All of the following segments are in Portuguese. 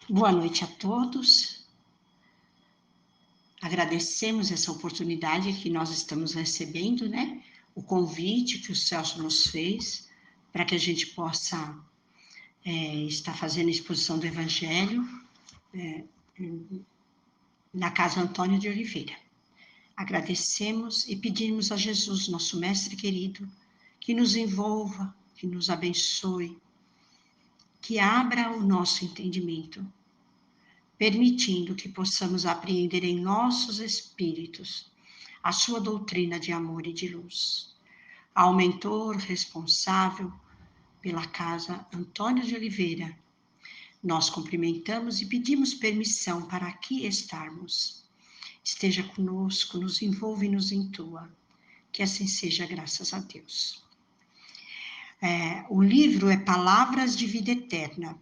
Boa noite a todos. Agradecemos essa oportunidade que nós estamos recebendo, né? O convite que o Celso nos fez para que a gente possa estar fazendo a exposição do Evangelho na Casa Antônio de Oliveira. Agradecemos e pedimos a Jesus, nosso Mestre querido, que nos envolva, que nos abençoe, que abra o nosso entendimento, permitindo que possamos apreender em nossos espíritos a sua doutrina de amor e de luz. Ao mentor responsável pela Casa Antônio de Oliveira, nós cumprimentamos e pedimos permissão para aqui estarmos. Esteja conosco, nos envolva e nos intua. Que assim seja, graças a Deus. O livro é Palavras de Vida Eterna.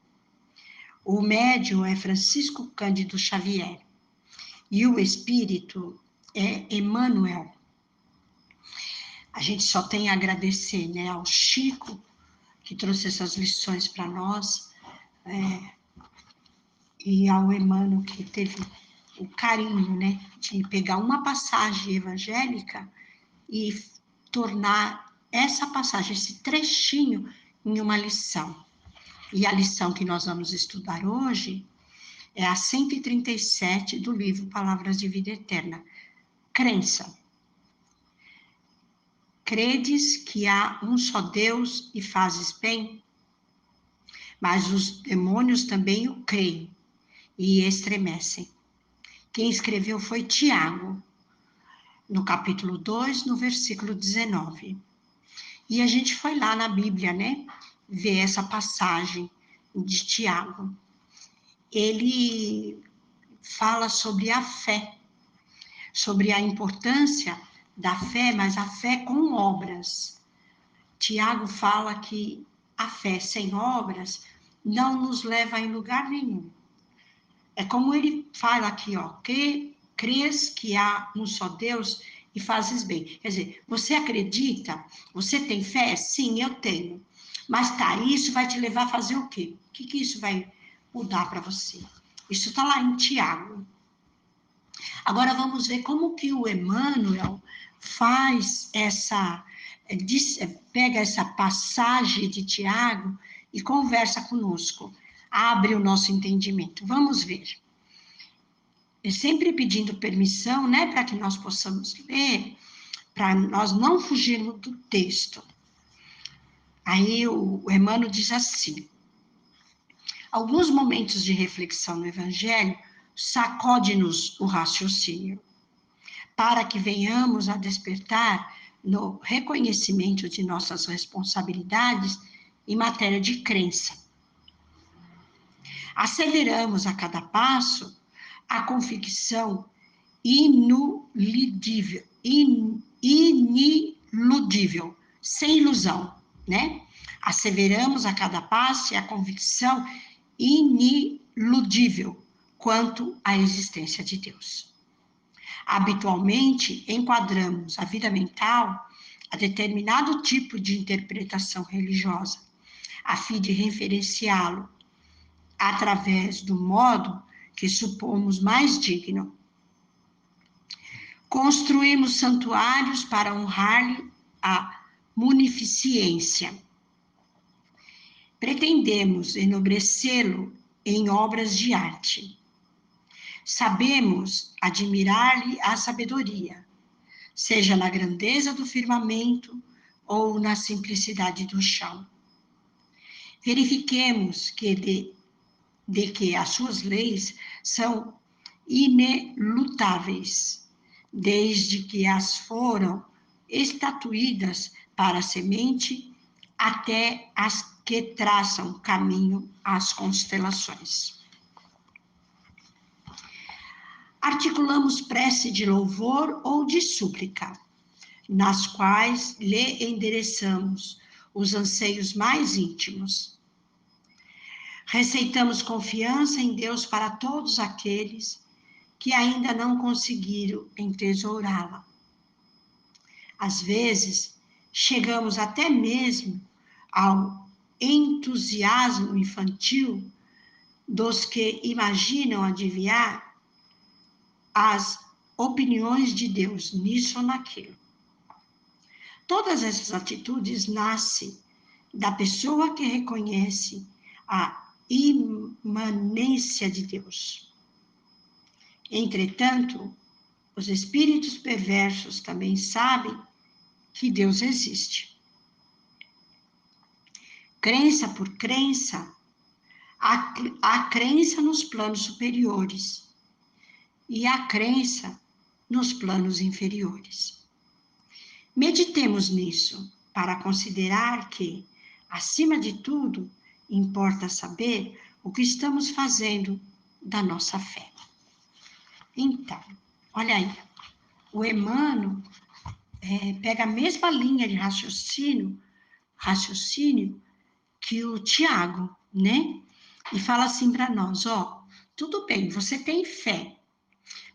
O médium é Francisco Cândido Xavier. E o espírito é Emmanuel. A gente só tem a agradecer, né, ao Chico, que trouxe essas lições para nós, e ao Emmanuel, que teve o carinho, né, de pegar uma passagem evangélica e tornar essa passagem, esse trechinho, em uma lição. E a lição que nós vamos estudar hoje é a 137 do livro Palavras de Vida Eterna. Crença. Credes que há um só Deus e fazes bem? Mas os demônios também o creem e estremecem. Quem escreveu foi Tiago, no capítulo 2, no versículo 19. E a gente foi lá na Bíblia, né, ver essa passagem de Tiago. Ele fala sobre a fé, sobre a importância da fé, mas a fé com obras. Tiago fala que a fé sem obras não nos leva em lugar nenhum. É como ele fala aqui, ó, que crês que há um só Deus e fazes bem. Quer dizer, você acredita? Você tem fé? Sim, eu tenho. Mas tá, isso vai te levar a fazer o quê? O que isso vai mudar para você? Isso está lá em Tiago. Agora vamos ver como que o Emmanuel faz pega essa passagem de Tiago e conversa conosco, abre o nosso entendimento. Vamos ver. Sempre pedindo permissão, né, para que nós possamos ler, para nós não fugirmos do texto. Aí o Emmanuel diz assim: alguns momentos de reflexão no Evangelho sacode-nos o raciocínio, para que venhamos a despertar no reconhecimento de nossas responsabilidades em matéria de crença. Asseveramos a cada passo a convicção iniludível, sem ilusão, né? Asseveramos a cada passo a convicção iniludível quanto à existência de Deus. Habitualmente, enquadramos a vida mental a determinado tipo de interpretação religiosa, a fim de referenciá-lo através do modo que supomos mais digno. Construímos santuários para honrar-lhe a munificência. Pretendemos enobrecê-lo em obras de arte. Sabemos admirar-lhe a sabedoria, seja na grandeza do firmamento ou na simplicidade do chão. Verifiquemos que de que as suas leis são inelutáveis, desde que as foram estatuídas para a semente até as que traçam caminho às constelações. Articulamos prece de louvor ou de súplica, nas quais lhe endereçamos os anseios mais íntimos. Receitamos confiança em Deus para todos aqueles que ainda não conseguiram entesourá-la. Às vezes, chegamos até mesmo ao entusiasmo infantil dos que imaginam adivinhar as opiniões de Deus nisso ou naquilo. Todas essas atitudes nascem da pessoa que reconhece a imanência de Deus. Entretanto, os espíritos perversos também sabem que Deus existe. Crença por crença, há crença nos planos superiores e há crença nos planos inferiores. Meditemos nisso para considerar que, acima de tudo, importa saber o que estamos fazendo da nossa fé. Então, olha aí, o Emmanuel pega a mesma linha de raciocínio que o Tiago, né? E fala assim para nós, ó, tudo bem, você tem fé,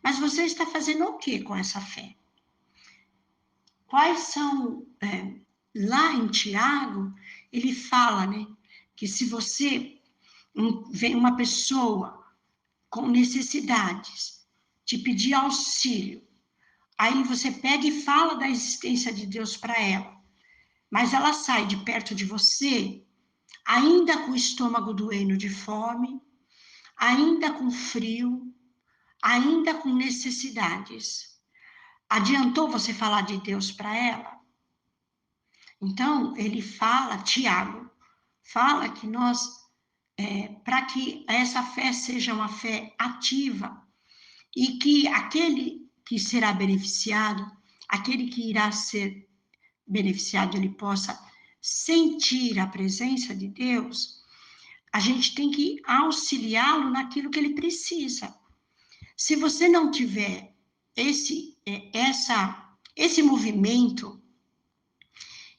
mas você está fazendo o que com essa fé? Quais são, lá em Tiago, ele fala, né, que se você vem uma pessoa com necessidades, te pedir auxílio, aí você pega e fala da existência de Deus para ela, mas ela sai de perto de você, ainda com o estômago doendo de fome, ainda com frio, ainda com necessidades. Adiantou você falar de Deus para ela? Então, ele fala, Tiago, fala que nós, para que essa fé seja uma fé ativa e que aquele que será beneficiado, aquele que irá ser beneficiado, ele possa sentir a presença de Deus, a gente tem que auxiliá-lo naquilo que ele precisa. Se você não tiver esse movimento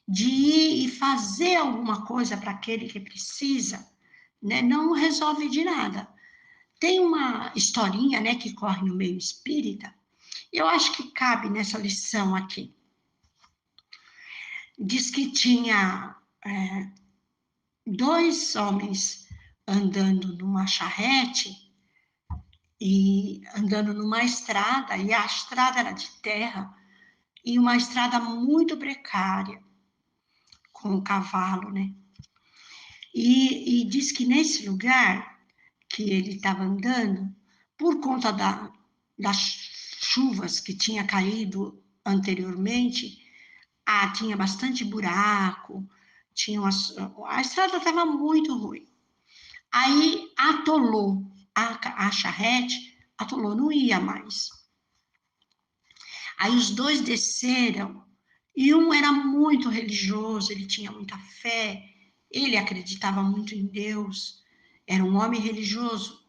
de ir e fazer alguma coisa para aquele que precisa, né, não resolve de nada. Tem uma historinha, né, que corre no meio espírita, eu acho que cabe nessa lição aqui. Diz que tinha dois homens andando numa charrete e andando numa estrada, e a estrada era de terra, e uma estrada muito precária, com o cavalo, né? E diz que nesse lugar que ele estava andando, por conta das chuvas que tinha caído anteriormente, tinha bastante buraco, a estrada estava muito ruim. Aí atolou, a charrete atolou, não ia mais. Aí os dois desceram, e um era muito religioso, ele tinha muita fé, ele acreditava muito em Deus, era um homem religioso.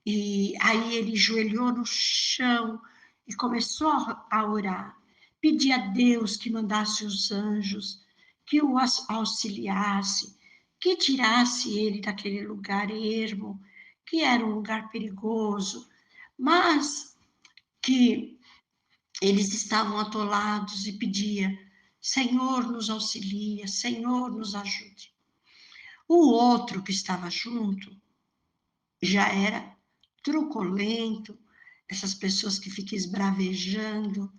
E aí ele joelhou no chão e começou a orar. Pedir a Deus que mandasse os anjos, que o auxiliasse, que tirasse ele daquele lugar ermo, que era um lugar perigoso, mas que eles estavam atolados, e pedia: Senhor, nos auxilia, Senhor, nos ajude. O outro que estava junto já era truculento, essas pessoas que ficam esbravejando.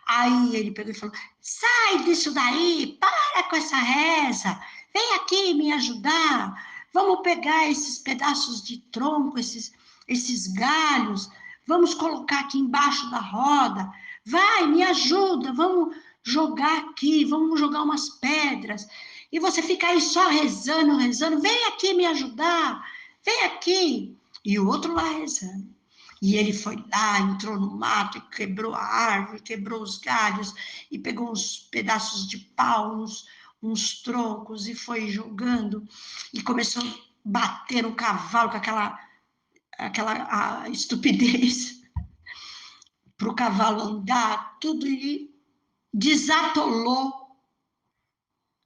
Aí ele pegou e falou: sai disso daí, para com essa reza, vem aqui me ajudar, vamos pegar esses pedaços de tronco, esses galhos, vamos colocar aqui embaixo da roda, vai, me ajuda, vamos jogar aqui, vamos jogar umas pedras, e você fica aí só rezando, rezando, vem aqui me ajudar, vem aqui. E o outro lá rezando. E ele foi lá, entrou no mato e quebrou a árvore, quebrou os galhos, e pegou uns pedaços de pau, uns troncos, e foi jogando, e começou a bater no cavalo com aquela estupidez, para o cavalo andar, tudo, e desatolou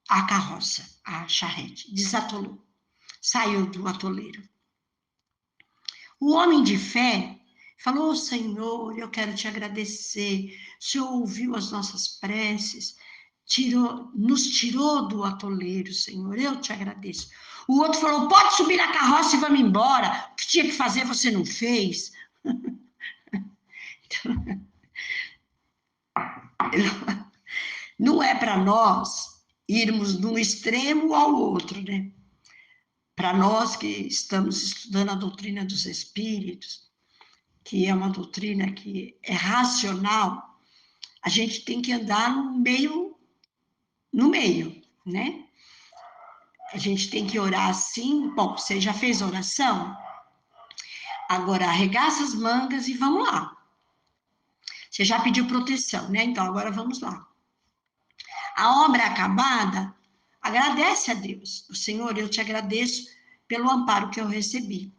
a carroça, a charrete, desatolou, saiu do atoleiro. O homem de fé falou: Senhor, eu quero te agradecer, o Senhor ouviu as nossas preces, nos tirou do atoleiro, Senhor, eu te agradeço. O outro falou, pode subir na carroça e vamos embora. O que tinha que fazer você não fez. Não é para nós irmos de um extremo ao outro, né? Para nós que estamos estudando a doutrina dos espíritos, que é uma doutrina que é racional, a gente tem que andar no meio, né? A gente tem que orar assim. Bom, você já fez oração? Agora arregaça as mangas e vamos lá. Você já pediu proteção, né? Então agora vamos lá. A obra acabada, agradece a Deus. O Senhor, eu te agradeço pelo amparo que eu recebi.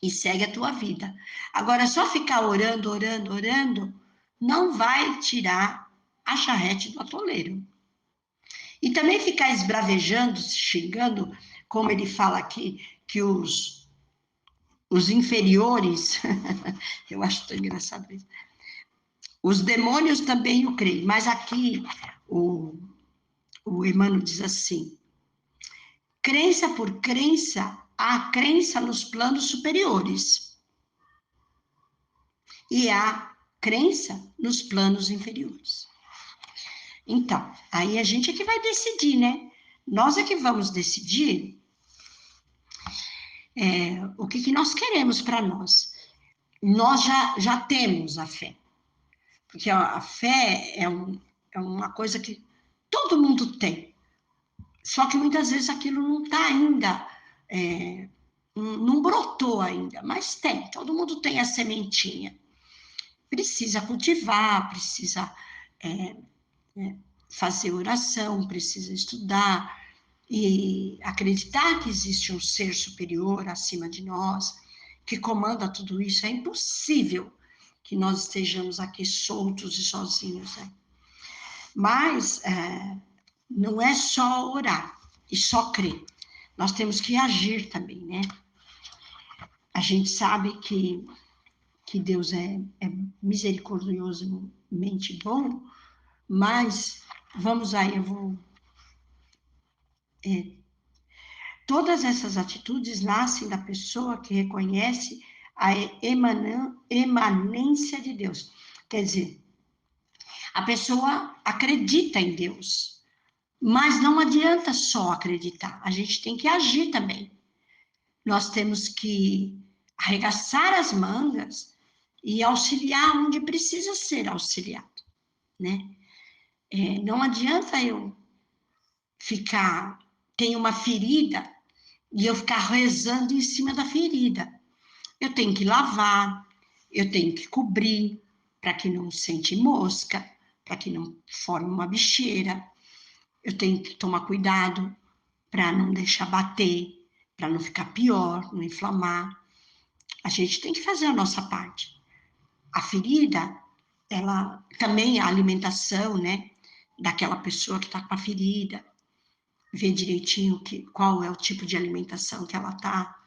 E segue a tua vida. Agora, só ficar orando, orando, orando, não vai tirar a charrete do atoleiro. E também ficar esbravejando, xingando, como ele fala aqui, que os inferiores, eu acho tão engraçado isso, os demônios também o creem, mas aqui o Emmanuel diz assim, crença por crença, há crença nos planos superiores e há crença nos planos inferiores. Então, aí a gente é que vai decidir, né? Nós é que vamos decidir o que nós queremos para nós. Nós já temos a fé, porque a fé é uma coisa que todo mundo tem, só que muitas vezes aquilo não está ainda, não brotou ainda, mas tem, todo mundo tem a sementinha. Precisa cultivar, precisa fazer oração, precisa estudar e acreditar que existe um ser superior acima de nós, que comanda tudo isso. É impossível que nós estejamos aqui soltos e sozinhos, né? Mas não é só orar e só crer. Nós temos que agir também, né? A gente sabe que Deus é misericordiosamente bom, mas vamos aí, eu vou... todas essas atitudes nascem da pessoa que reconhece a emanência de Deus. Quer dizer, a pessoa acredita em Deus, mas não adianta só acreditar, a gente tem que agir também. Nós temos que arregaçar as mangas e auxiliar onde precisa ser auxiliado, né? Não adianta eu tenho uma ferida e eu ficar rezando em cima da ferida. Eu tenho que lavar, eu tenho que cobrir para que não sente mosca, para que não forme uma bicheira. Eu tenho que tomar cuidado para não deixar bater, para não ficar pior, não inflamar. A gente tem que fazer a nossa parte. A ferida, ela também a alimentação, né, daquela pessoa que está com a ferida, ver direitinho qual é o tipo de alimentação que ela está,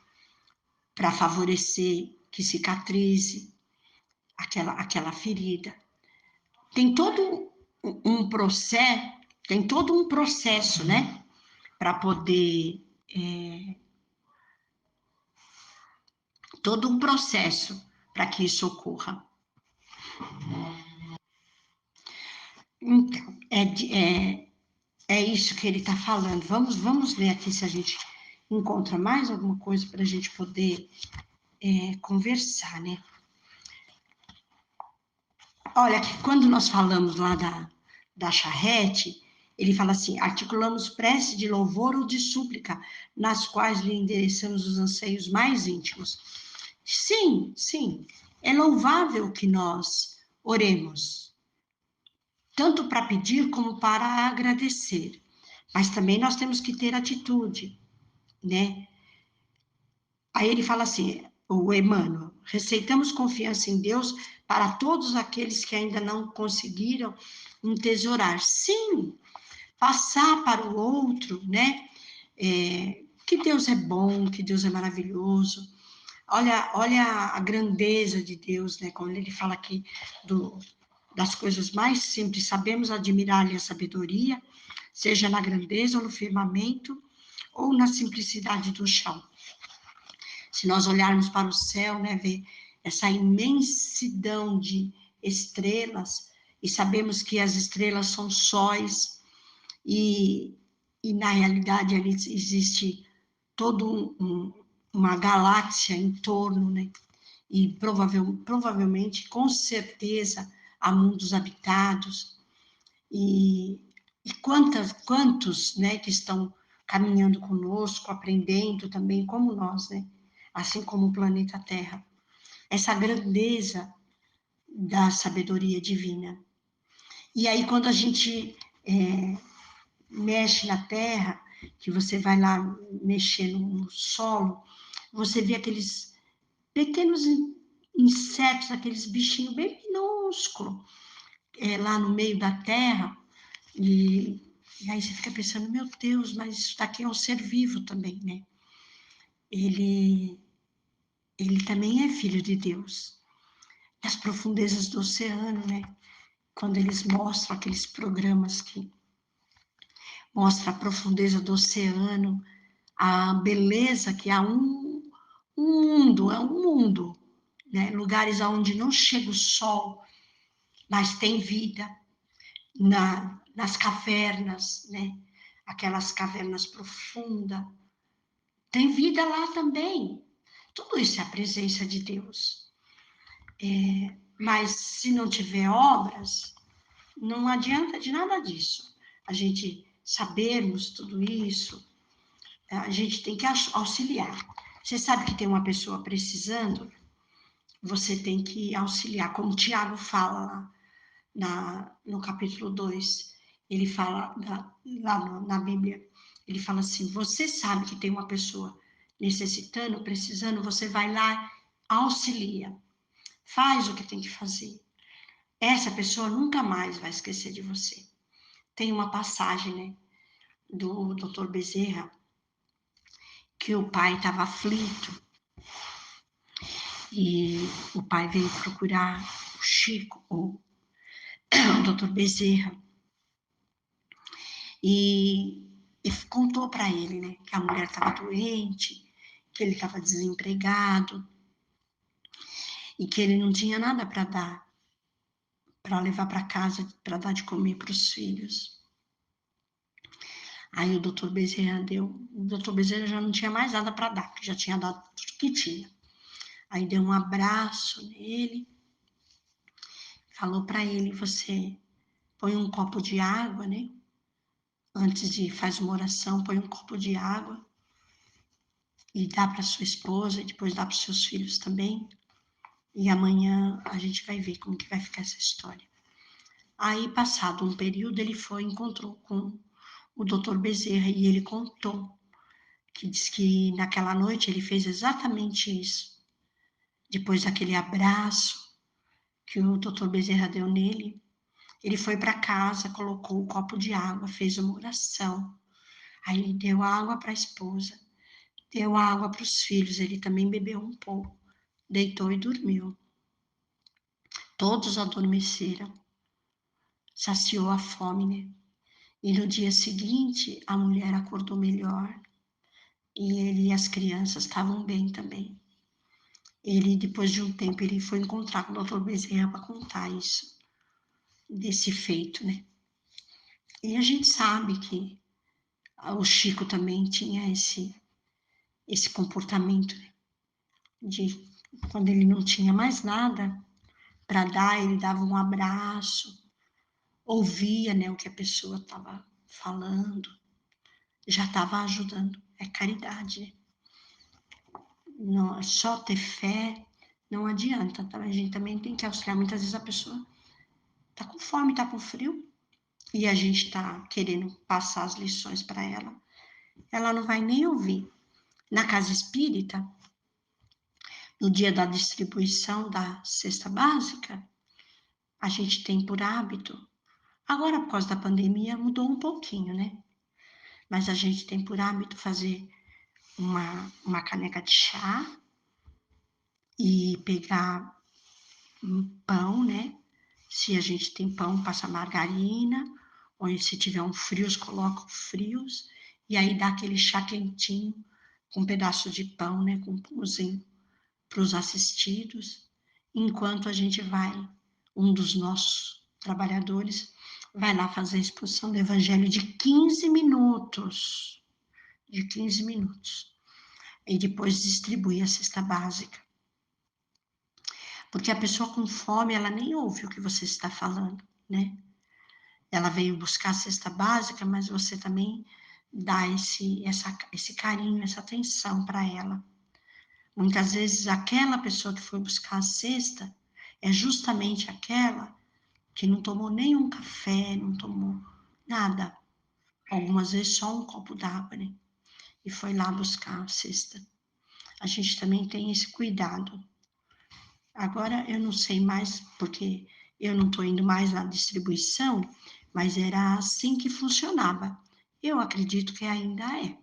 para favorecer que cicatrize aquela ferida. Tem todo um processo, né, para poder, todo um processo para que isso ocorra. Então, é isso que ele está falando. Vamos ver aqui se a gente encontra mais alguma coisa para a gente poder conversar, né? Olha, que quando nós falamos lá da charrete, ele fala assim, articulamos prece de louvor ou de súplica, nas quais lhe endereçamos os anseios mais íntimos. Sim, sim, é louvável que nós oremos, tanto para pedir como para agradecer, mas também nós temos que ter atitude, né? Aí ele fala assim, o Emmanuel, receitamos confiança em Deus para todos aqueles que ainda não conseguiram entesourar. Sim, passar para o outro, né? Que Deus é bom, que Deus é maravilhoso. Olha a grandeza de Deus, né? Quando ele fala aqui das coisas mais simples, sabemos admirar-lhe a sabedoria, seja na grandeza ou no firmamento, ou na simplicidade do chão. Se nós olharmos para o céu, né, ver essa imensidão de estrelas, e sabemos que as estrelas são sóis, e na realidade ali existe toda uma galáxia em torno, né? E provavelmente, com certeza, há mundos habitados, e quantos, né, que estão caminhando conosco, aprendendo também como nós, né? Assim como o planeta Terra. Essa grandeza da sabedoria divina. E aí, quando a gente mexe na terra, que você vai lá mexer no solo, você vê aqueles pequenos insetos, aqueles bichinhos bem minúsculos, lá no meio da terra, e aí você fica pensando, meu Deus, mas isso daqui é um ser vivo também, né? Ele também é filho de Deus. As profundezas do oceano, né? Quando eles mostram aqueles programas que mostram a profundeza do oceano, a beleza que há um mundo, né? Lugares onde não chega o sol, mas tem vida, nas cavernas, né? Aquelas cavernas profundas, tem vida lá também. Tudo isso é a presença de Deus. Mas se não tiver obras, não adianta de nada disso. A gente sabermos tudo isso, a gente tem que auxiliar. Você sabe que tem uma pessoa precisando, você tem que auxiliar, como o Tiago fala lá no capítulo 2, ele fala lá na Bíblia, ele fala assim, você sabe que tem uma pessoa necessitando, precisando, você vai lá, auxilia, faz o que tem que fazer. Essa pessoa nunca mais vai esquecer de você. Tem uma passagem, né, do Dr. Bezerra, que o pai estava aflito, e o pai veio procurar o Chico, o Dr. Bezerra, e contou para ele, né, que a mulher estava doente, que ele estava desempregado, e que ele não tinha nada para dar, para levar para casa, para dar de comer para os filhos. Aí o doutor Bezerra o doutor Bezerra já não tinha mais nada para dar, porque já tinha dado tudo que tinha. Aí deu um abraço nele, falou para ele, você põe um copo de água, né? Antes de faz uma oração, põe um copo de água e dá para sua esposa, e depois dá para os seus filhos também. E amanhã a gente vai ver como que vai ficar essa história. Aí, passado um período, ele encontrou com o doutor Bezerra e ele contou que diz que naquela noite ele fez exatamente isso. Depois daquele abraço que o doutor Bezerra deu nele, ele foi para casa, colocou o copo de água, fez uma oração. Aí ele deu água para a esposa, deu água para os filhos, ele também bebeu um pouco, deitou e dormiu. Todos adormeceram, saciou a fome, né? E no dia seguinte, a mulher acordou melhor, e ele e as crianças estavam bem também. Ele, depois de um tempo, ele foi encontrar com o doutor Bezerra para contar isso, desse feito, né? E a gente sabe que o Chico também tinha esse comportamento, né? De quando ele não tinha mais nada para dar, ele dava um abraço, ouvia, né, o que a pessoa estava falando, já estava ajudando. É caridade, né? Não, só ter fé não adianta, tá? A gente também tem que auxiliar. Muitas vezes a pessoa está com fome, está com frio, e a gente está querendo passar as lições para ela não vai nem ouvir. Na casa espírita, no dia da distribuição da cesta básica, a gente tem por hábito, agora por causa da pandemia mudou um pouquinho, né? Mas a gente tem por hábito fazer uma caneca de chá e pegar um pão, né? Se a gente tem pão, passa margarina, ou se tiver um frios, coloca frios, e aí dá aquele chá quentinho, com um pedaço de pão, né, com um pãozinho para os assistidos, enquanto a gente vai, um dos nossos trabalhadores, vai lá fazer a exposição do evangelho de 15 minutos, de 15 minutos, e depois distribui a cesta básica. Porque a pessoa com fome, ela nem ouve o que você está falando, né? Ela veio buscar a cesta básica, mas você também dá esse carinho, essa atenção para ela. Muitas vezes aquela pessoa que foi buscar a cesta é justamente aquela que não tomou nenhum café, não tomou nada. Algumas vezes só um copo d'água, né? E foi lá buscar a cesta. A gente também tem esse cuidado. Agora eu não sei mais, porque eu não estou indo mais na distribuição, mas era assim que funcionava. Eu acredito que ainda é,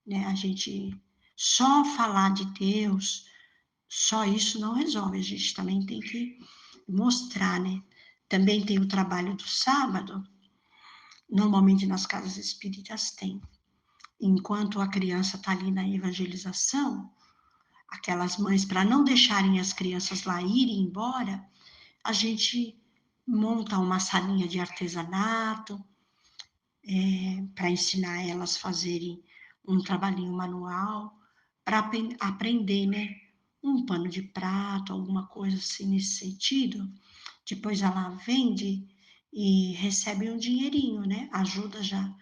né? A gente só falar de Deus, só isso não resolve, a gente também tem que mostrar, né? Também tem o trabalho do sábado, normalmente nas casas espíritas tem. Enquanto a criança está ali na evangelização, aquelas mães, para não deixarem as crianças lá irem embora, a gente monta uma salinha de artesanato, para ensinar elas a fazerem um trabalhinho manual, para aprender, né? Um pano de prato, alguma coisa assim nesse sentido. Depois ela vende e recebe um dinheirinho, né? Ajuda já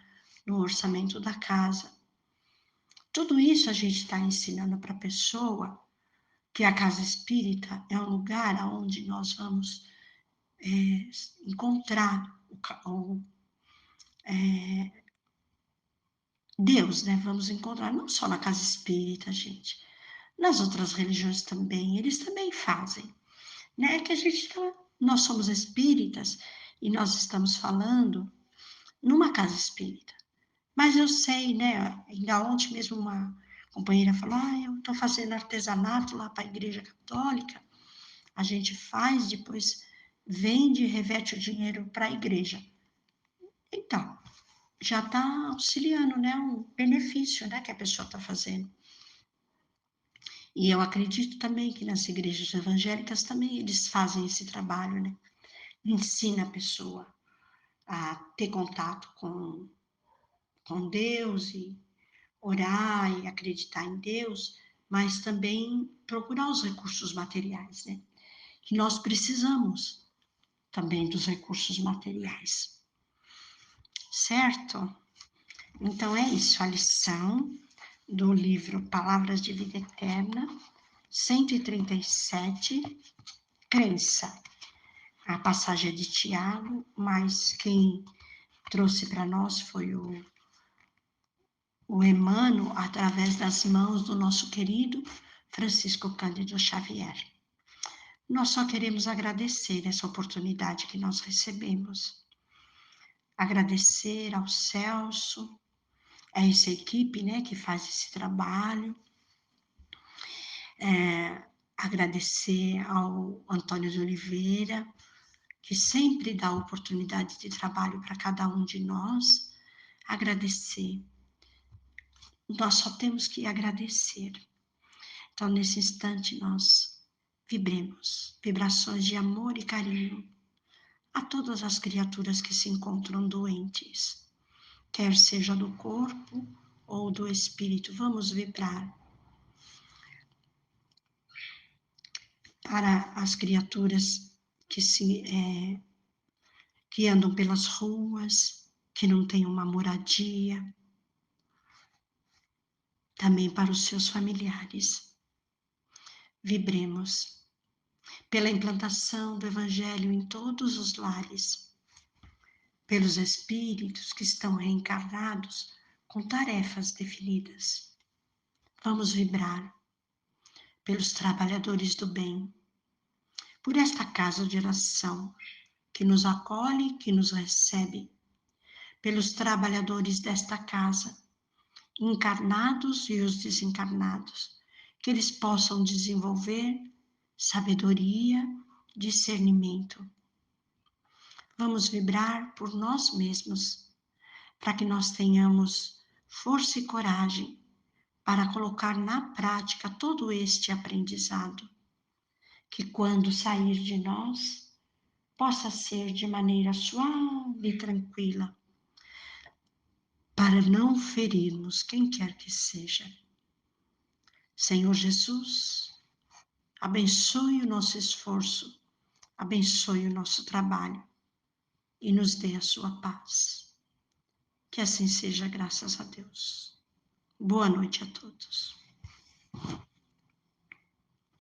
no orçamento da casa. Tudo isso a gente está ensinando para a pessoa que a casa espírita é um lugar onde nós vamos encontrar Deus, né? Vamos encontrar não só na casa espírita, gente, nas outras religiões também, eles também fazem, né? É que a gente tá, nós somos espíritas e nós estamos falando numa casa espírita. Mas eu sei, né? Ainda ontem mesmo uma companheira falou: eu estou fazendo artesanato lá para a Igreja Católica. A gente faz, depois vende e reverte o dinheiro para a igreja. Então, já está auxiliando, né? Um benefício, né? Que a pessoa está fazendo. E eu acredito também que nas igrejas evangélicas também eles fazem esse trabalho, né? Ensina a pessoa a ter contato com Deus e orar e acreditar em Deus, mas também procurar os recursos materiais, né? Que nós precisamos também dos recursos materiais, certo? Então é isso, a lição do livro Palavras de Vida Eterna, 137, crença. A passagem é de Tiago, mas quem trouxe para nós foi o Emmanuel, através das mãos do nosso querido Francisco Cândido Xavier. Nós só queremos agradecer essa oportunidade que nós recebemos. Agradecer ao Celso, a essa equipe, né, que faz esse trabalho. Agradecer ao Antônio de Oliveira, que sempre dá oportunidade de trabalho para cada um de nós. Agradecer. Nós só temos que agradecer. Então, nesse instante, nós vibremos vibrações de amor e carinho a todas as criaturas que se encontram doentes, quer seja do corpo ou do espírito. Vamos vibrar para as criaturas que andam pelas ruas, que não têm uma moradia, também para os seus familiares. Vibremos pela implantação do Evangelho em todos os lares, pelos espíritos que estão reencarnados com tarefas definidas. Vamos vibrar pelos trabalhadores do bem, por esta casa de oração que nos acolhe, que nos recebe, pelos trabalhadores desta casa, encarnados e os desencarnados, que eles possam desenvolver sabedoria, discernimento. Vamos vibrar por nós mesmos, para que nós tenhamos força e coragem para colocar na prática todo este aprendizado, que quando sair de nós, possa ser de maneira suave e tranquila, para não ferirmos quem quer que seja. Senhor Jesus, abençoe o nosso esforço, abençoe o nosso trabalho e nos dê a sua paz. Que assim seja, graças a Deus. Boa noite a todos.